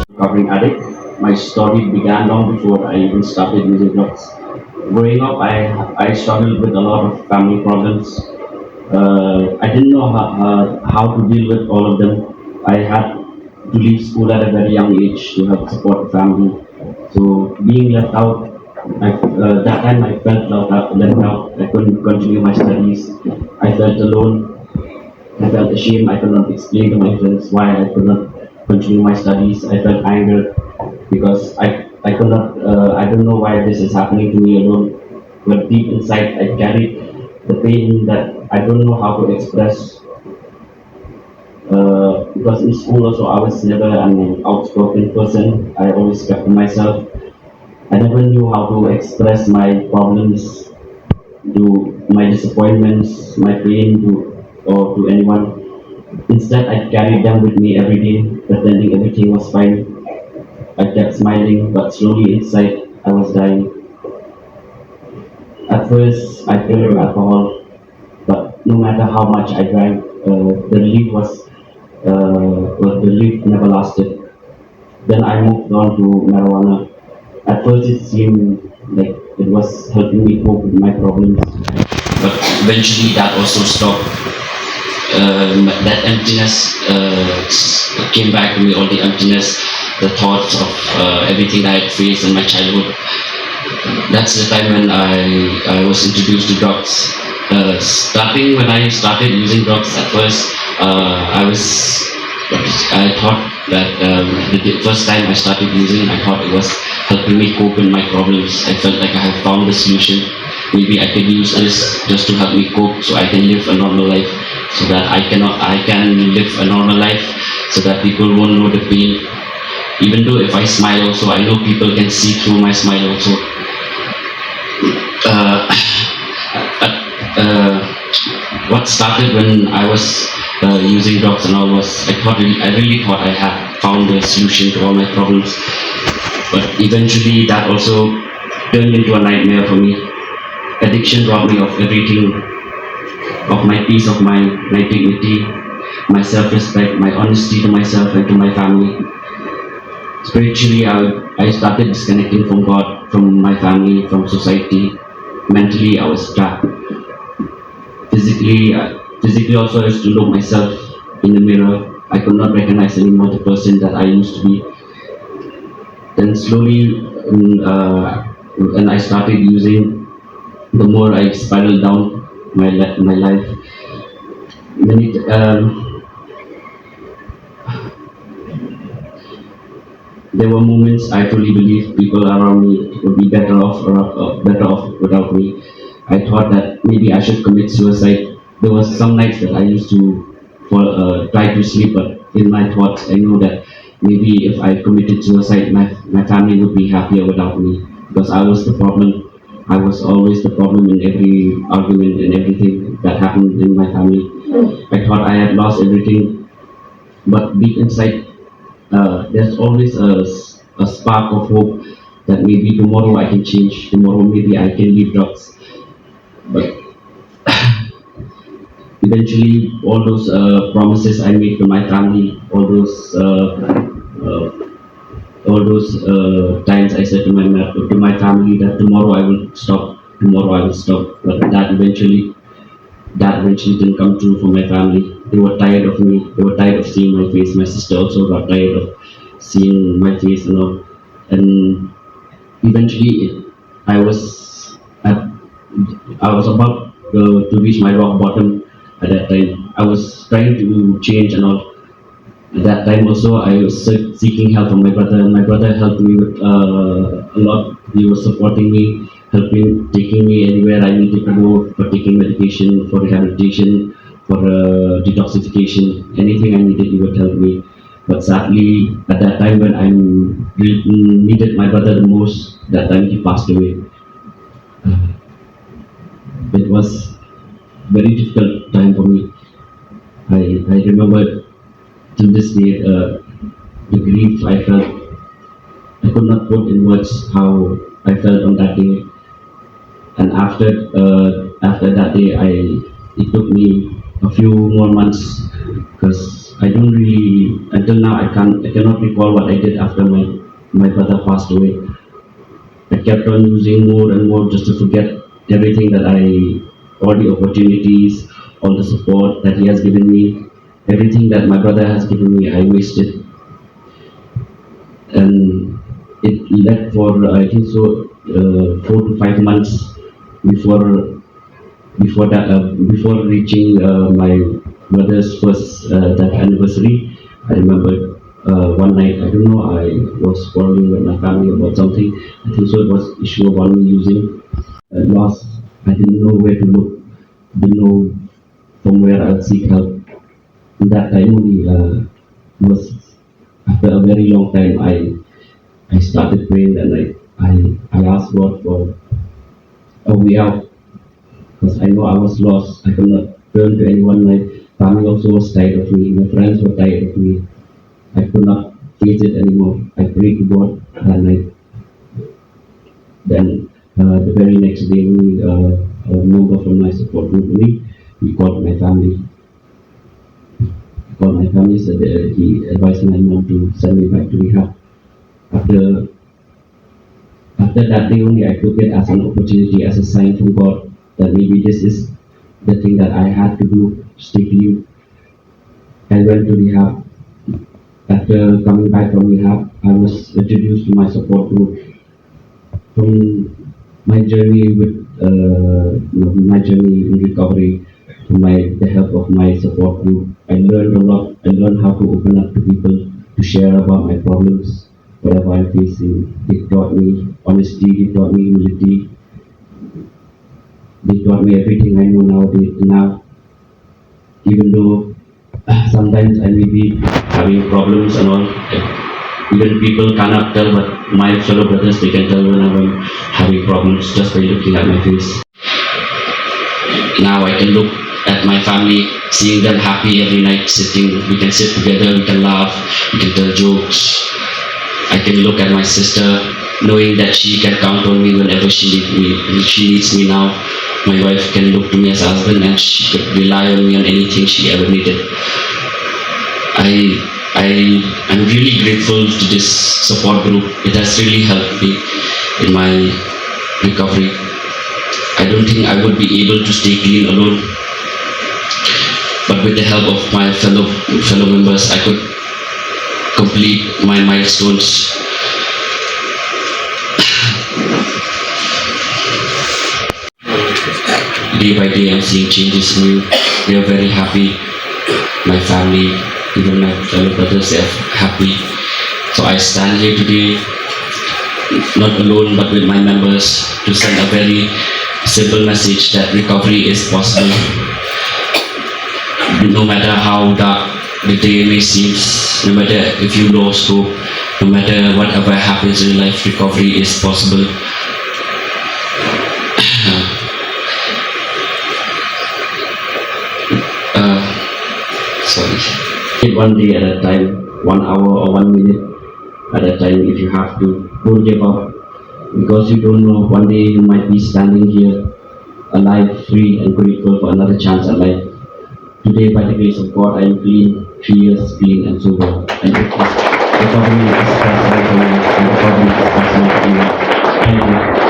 Recovering addict. My story began long before I even started using drugs. Growing up, I struggled with a lot of family problems. I didn't know how to deal with all of them. I had to leave school at a very young age to help support the family. So being left out, that time I felt left out. I couldn't continue my studies. I felt alone. I felt ashamed. I could not explain to my friends why I could not continue my studies. I felt anger because I could not, I don't know why this is happening to me alone. But deep inside, I carried the pain that I don't know how to express. Because in school also, I was never an outspoken person. I always kept to myself. I never knew how to express my problems, to my disappointments, my pain to anyone. Instead, I carried them with me every day, pretending everything was fine. I kept smiling, but slowly inside, I was dying. At first, I turned to alcohol, but no matter how much I drank, the relief never lasted. Then I moved on to marijuana. At first, it seemed like it was helping me cope with my problems, but eventually that also stopped. That emptiness came back to me, all the emptiness, the thoughts of everything I had faced in my childhood. That's the time when I was introduced to drugs. Starting when I started using drugs at first, I thought that the first time I started using, I thought it was helping me cope with my problems. I felt like I had found the solution. Maybe I could use this just to help me cope, so I can live a normal life, so that I can live a normal life, so that people won't know the pain. Even though if I smile also, I know people can see through my smile also. uh, uh, what started when I was using drugs and all was I really thought I had found a solution to all my problems, but eventually that also turned into a nightmare for me. Addiction robbed me of everything, of my peace of mind, my dignity, my self-respect, my honesty to myself and to my family. Spiritually, I started disconnecting from God, from my family, from society. Mentally, I was trapped. Physically also, I used to look myself in the mirror. I could not recognize anymore the person that I used to be. Then slowly, when I started using, the more I spiraled down my life. Many, there were moments I truly believed people around me would be better off without me. I thought that maybe I should commit suicide. There was some nights that I used to try to sleep, but in my thoughts, I know that maybe if I committed suicide, my family would be happier without me, because I was the problem. I was always the problem in every argument and everything that happened in my family. I thought I had lost everything, but deep inside, there's always a spark of hope that maybe tomorrow I can change. Tomorrow maybe I can leave drugs. But eventually, all those promises I made to my family, uh, times I said to my family that tomorrow I will stop. Tomorrow I will stop. But that eventually didn't come true for my family. They were tired of me. They were tired of seeing my face. My sister also got tired of seeing my face and all. And eventually, I was at, I was about to reach my rock bottom at that time. I was trying to change and all. At that time also, I was seeking help from my brother, and my brother helped me with a lot. He was supporting me, helping, taking me anywhere I needed to go for taking medication, for rehabilitation, for detoxification. Anything I needed, he would help me. But sadly, at that time when I needed my brother the most, that time he passed away. It was very difficult time for me. I remember till this day the grief I felt. I could not put in words how I felt on that day. And after that day, I it took me a few more months because I don't really until now I cannot recall what I did after my brother passed away. I kept on using more and more just to forget everything all the opportunities, all the support that he has given me, everything that my brother has given me, I wasted. And it led for, I think so, 4 to 5 months before before reaching my brother's first death anniversary. I remember one night, I don't know, I was quarreling with my family about something. I think so it was issue about me using lost. I didn't know where to look, didn't know from where I'd seek help. In that time only was after a very long time I started praying and I asked God for a way out because I know I was lost. I could not turn to anyone. My family also was tired of me. My friends were tired of me. I could not face it anymore. I prayed to God that night. Then the very next day, a member from my support group, he called my family. He called my family, said he advised my mom to send me back to rehab. After after that day only, I took it as an opportunity, as a sign from God that maybe this is the thing that I had to do to stay clean. I went to rehab. After coming back from rehab, I was introduced to my support group. From my journey my journey in recovery, to the help of my support group, I learned a lot. I learned how to open up to people, to share about my problems, whatever I'm facing. They taught me honesty. They taught me humility. They taught me everything I know nowadays. Now, even though sometimes I may be having problems and all. Even people cannot tell, but my fellow brothers, they can tell when I'm having problems just by looking at my face. Now I can look at my family, seeing them happy every night, sitting. We can sit together, we can laugh, we can tell jokes. I can look at my sister, knowing that she can count on me whenever she needs me. If she needs me now, my wife can look to me as a husband, and she could rely on me on anything she ever needed. I'm really grateful to this support group. It has really helped me in my recovery. I don't think I would be able to stay clean alone, but with the help of my fellow members, I could complete my milestones. Day by day, I'm seeing changes in you. They are very happy. My family, even my fellow brothers, they are happy. So I stand here today, not alone, but with my members, to send a very simple message that recovery is possible. No matter how dark the day may seem, no matter if you lost hope, no matter whatever happens in life, recovery is possible. Sorry. One day at a time, 1 hour or 1 minute at a time. If you have to, don't give up, because you don't know, one day you might be standing here alive, free and grateful for another chance at life. Today, by the grace of God, I am clean, 3 years clean and sober. And it is recovery is possible for me, and recovery is possible for you. Thank you.